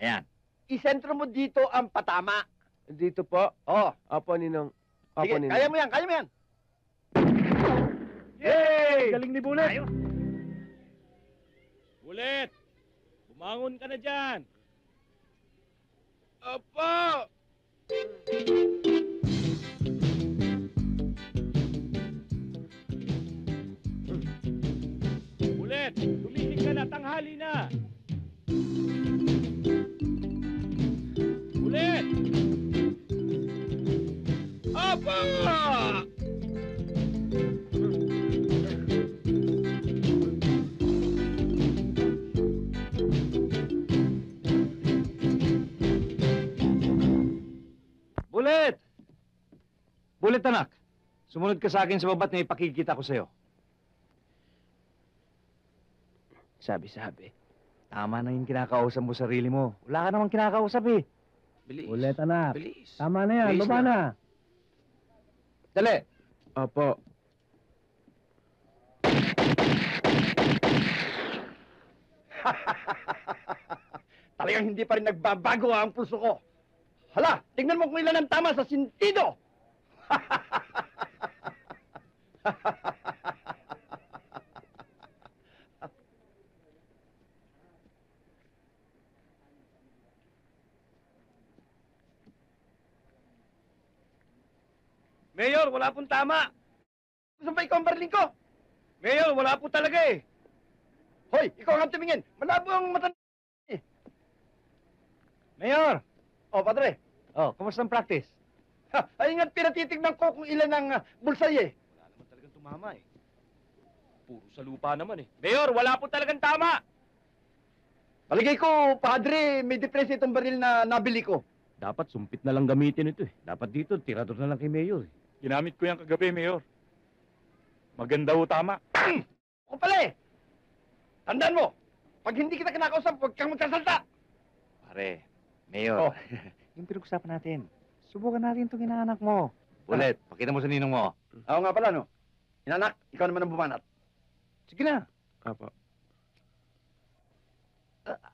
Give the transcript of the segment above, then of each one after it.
Ayan. Isentro mo dito ang patama. Dito po. Oh, Opo, Ninong. Opo, sige, Ninong. kaya mo yan, kaya mo yan. Yay! Galing ni Bullet! Ayos. Bullet! Bumangon ka na dyan! Opo! Bullet! Lumising ka na, tanghali na! Bullet! Opo! Bullet! Bullet, anak. Sumunod ka sa akin sa babat na ipakikita ko sa'yo. Sabi-sabi. Tama na yung kinakausap mo sarili mo. Wala ka namang kinakausap eh. Bilis. Bullet, anak. Bilis. Tama na yan, Bilis baba na! Dali. Opo. Talagang hindi pa rin nagbabago ang puso ko. Hala, tingnan mo kung ilan ang tama sa sentido. Mayor, wala pong tama. Gusto ba ikaw ang barling ko? Mayor, wala po talaga eh. Hoy, ikaw ang tumingin. Malabo ang mata. Mayor! Oh, padre. Oh, kumusta ang practice? Ha, ay nga't pinatitignan ko kung ilan ang bulsay eh. Wala naman talagang tumama eh. Puro sa lupa naman eh. Mayor, wala po talagang tama! Palagay ko, padre, may depresya itong baril na nabili ko. Dapat sumpit na lang gamitin ito eh. Dapat dito, tirador na lang kay Mayor eh. Ginamit ko yan kagabi, Mayor. Maganda ho tama. Ako pala eh. Tandaan mo, pag hindi kita kinakausap, huwag kang magsasalta. Pare, Mayor, Oh. yung pinag-usapan natin. Subukan natin itong inaanak mo. Bullet, pakita mo sa ninong mo. Oo nga pala, no? Inanak, ikaw naman ang bumanat. Sige na. Opo.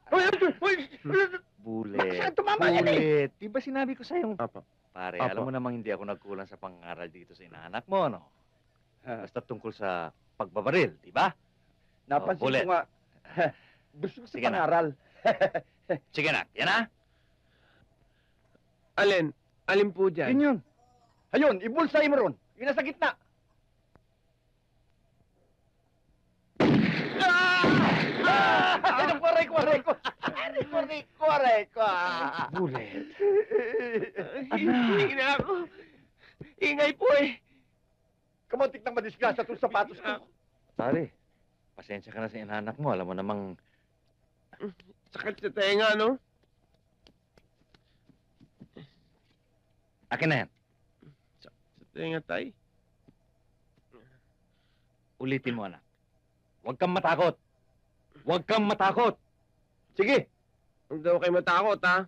Uy, uy, uy, Bullet. tumama yan eh. Bullet. Di ba sinabi ko sa'yo? Opo. Pare, Apo. alam mo namang hindi ako nagkulang sa pangaral dito sa inaanak mo, no? Basta tungkol sa pagbabaril, di ba? Napansin Bullet. ko nga, gusto ko sa Sige na. pangaral. Sige na, yan na. Alin? Alin po dyan? Yun yun. Ayun, ibulsay mo ron. Yung nasa gitna. Aray ko, aray ko. Aray ko. Bullet. Hindi na ako. Ingay po eh. Kamuntik nang madisgrasya itong sapatos ko. Pare, pasensya ka na sa inaanak mo. Alam mo namang Sakit sa tenga, no? akin na yan. Sa tenga, tay. Ulitin mo, anak. Huwag kang matakot. Huwag kang matakot. Sige. Huwag daw kayo matakot, ha?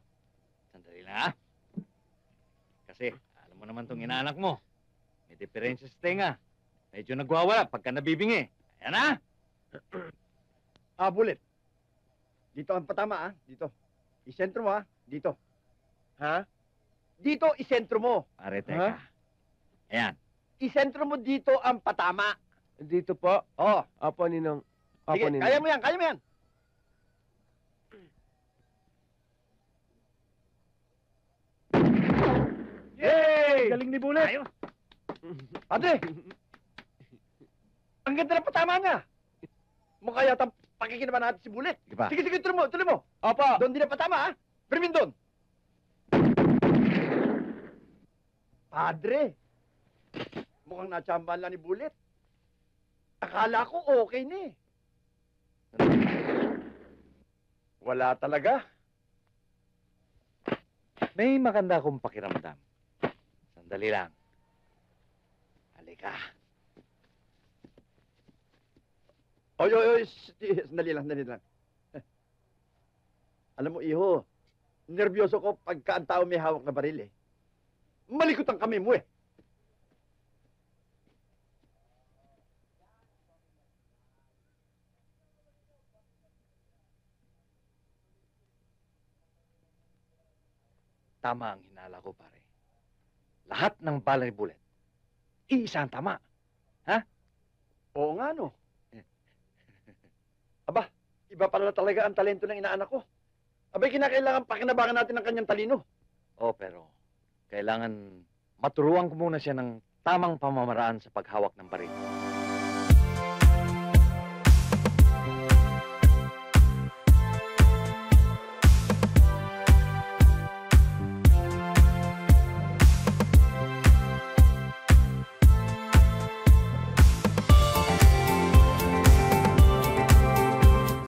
Sandali lang, ha? Kasi, alam mo naman tong inaanak mo. May diferensya sa tenga. Medyo nagwawala pagka nabibingi. Ayan, ha? Bullet. Dito ang patama, ah. Dito. Isentro mo, ah. Dito. Ha? Dito, isentro mo. Pare, teka. Ayan. Isentro mo dito ang patama. Dito po. Oh. Opo, Ninong. Opo, Sige, Ninong. kaya mo yan, kaya mo yan. Yay! Galing ni Bullet! Ayos. Ate! Ang ganda ng patama niya. Mukha yata pakikinaban natin si Bullet. Sige pa. Sige, sige, tuloy mo, tuloy mo. Opo. Doon din ang patama, ha? Firmin doon. Padre, mukhang natsambahan lang ni Bullet. Akala ko okay na eh. Wala talaga. May maganda akong pakiramdam. Sandali lang. Halika. Oy, oy, oy, sandali lang, sandali lang. Alam mo, iho, nervyoso ko pagka ang tao may hawak na baril eh. Malikot ang kami mo eh. tama ang hinala ko, pare. Lahat ng bala ni Bullet, iisa ang tama. Oo nga, no? Aba, iba pala talaga ang talento ng inaanak ko. Abay, kinakailangan pakinabangan natin ang kanyang talino. Oh, pero kailangan maturuan ko muna siya ng tamang pamamaraan sa paghawak ng baril.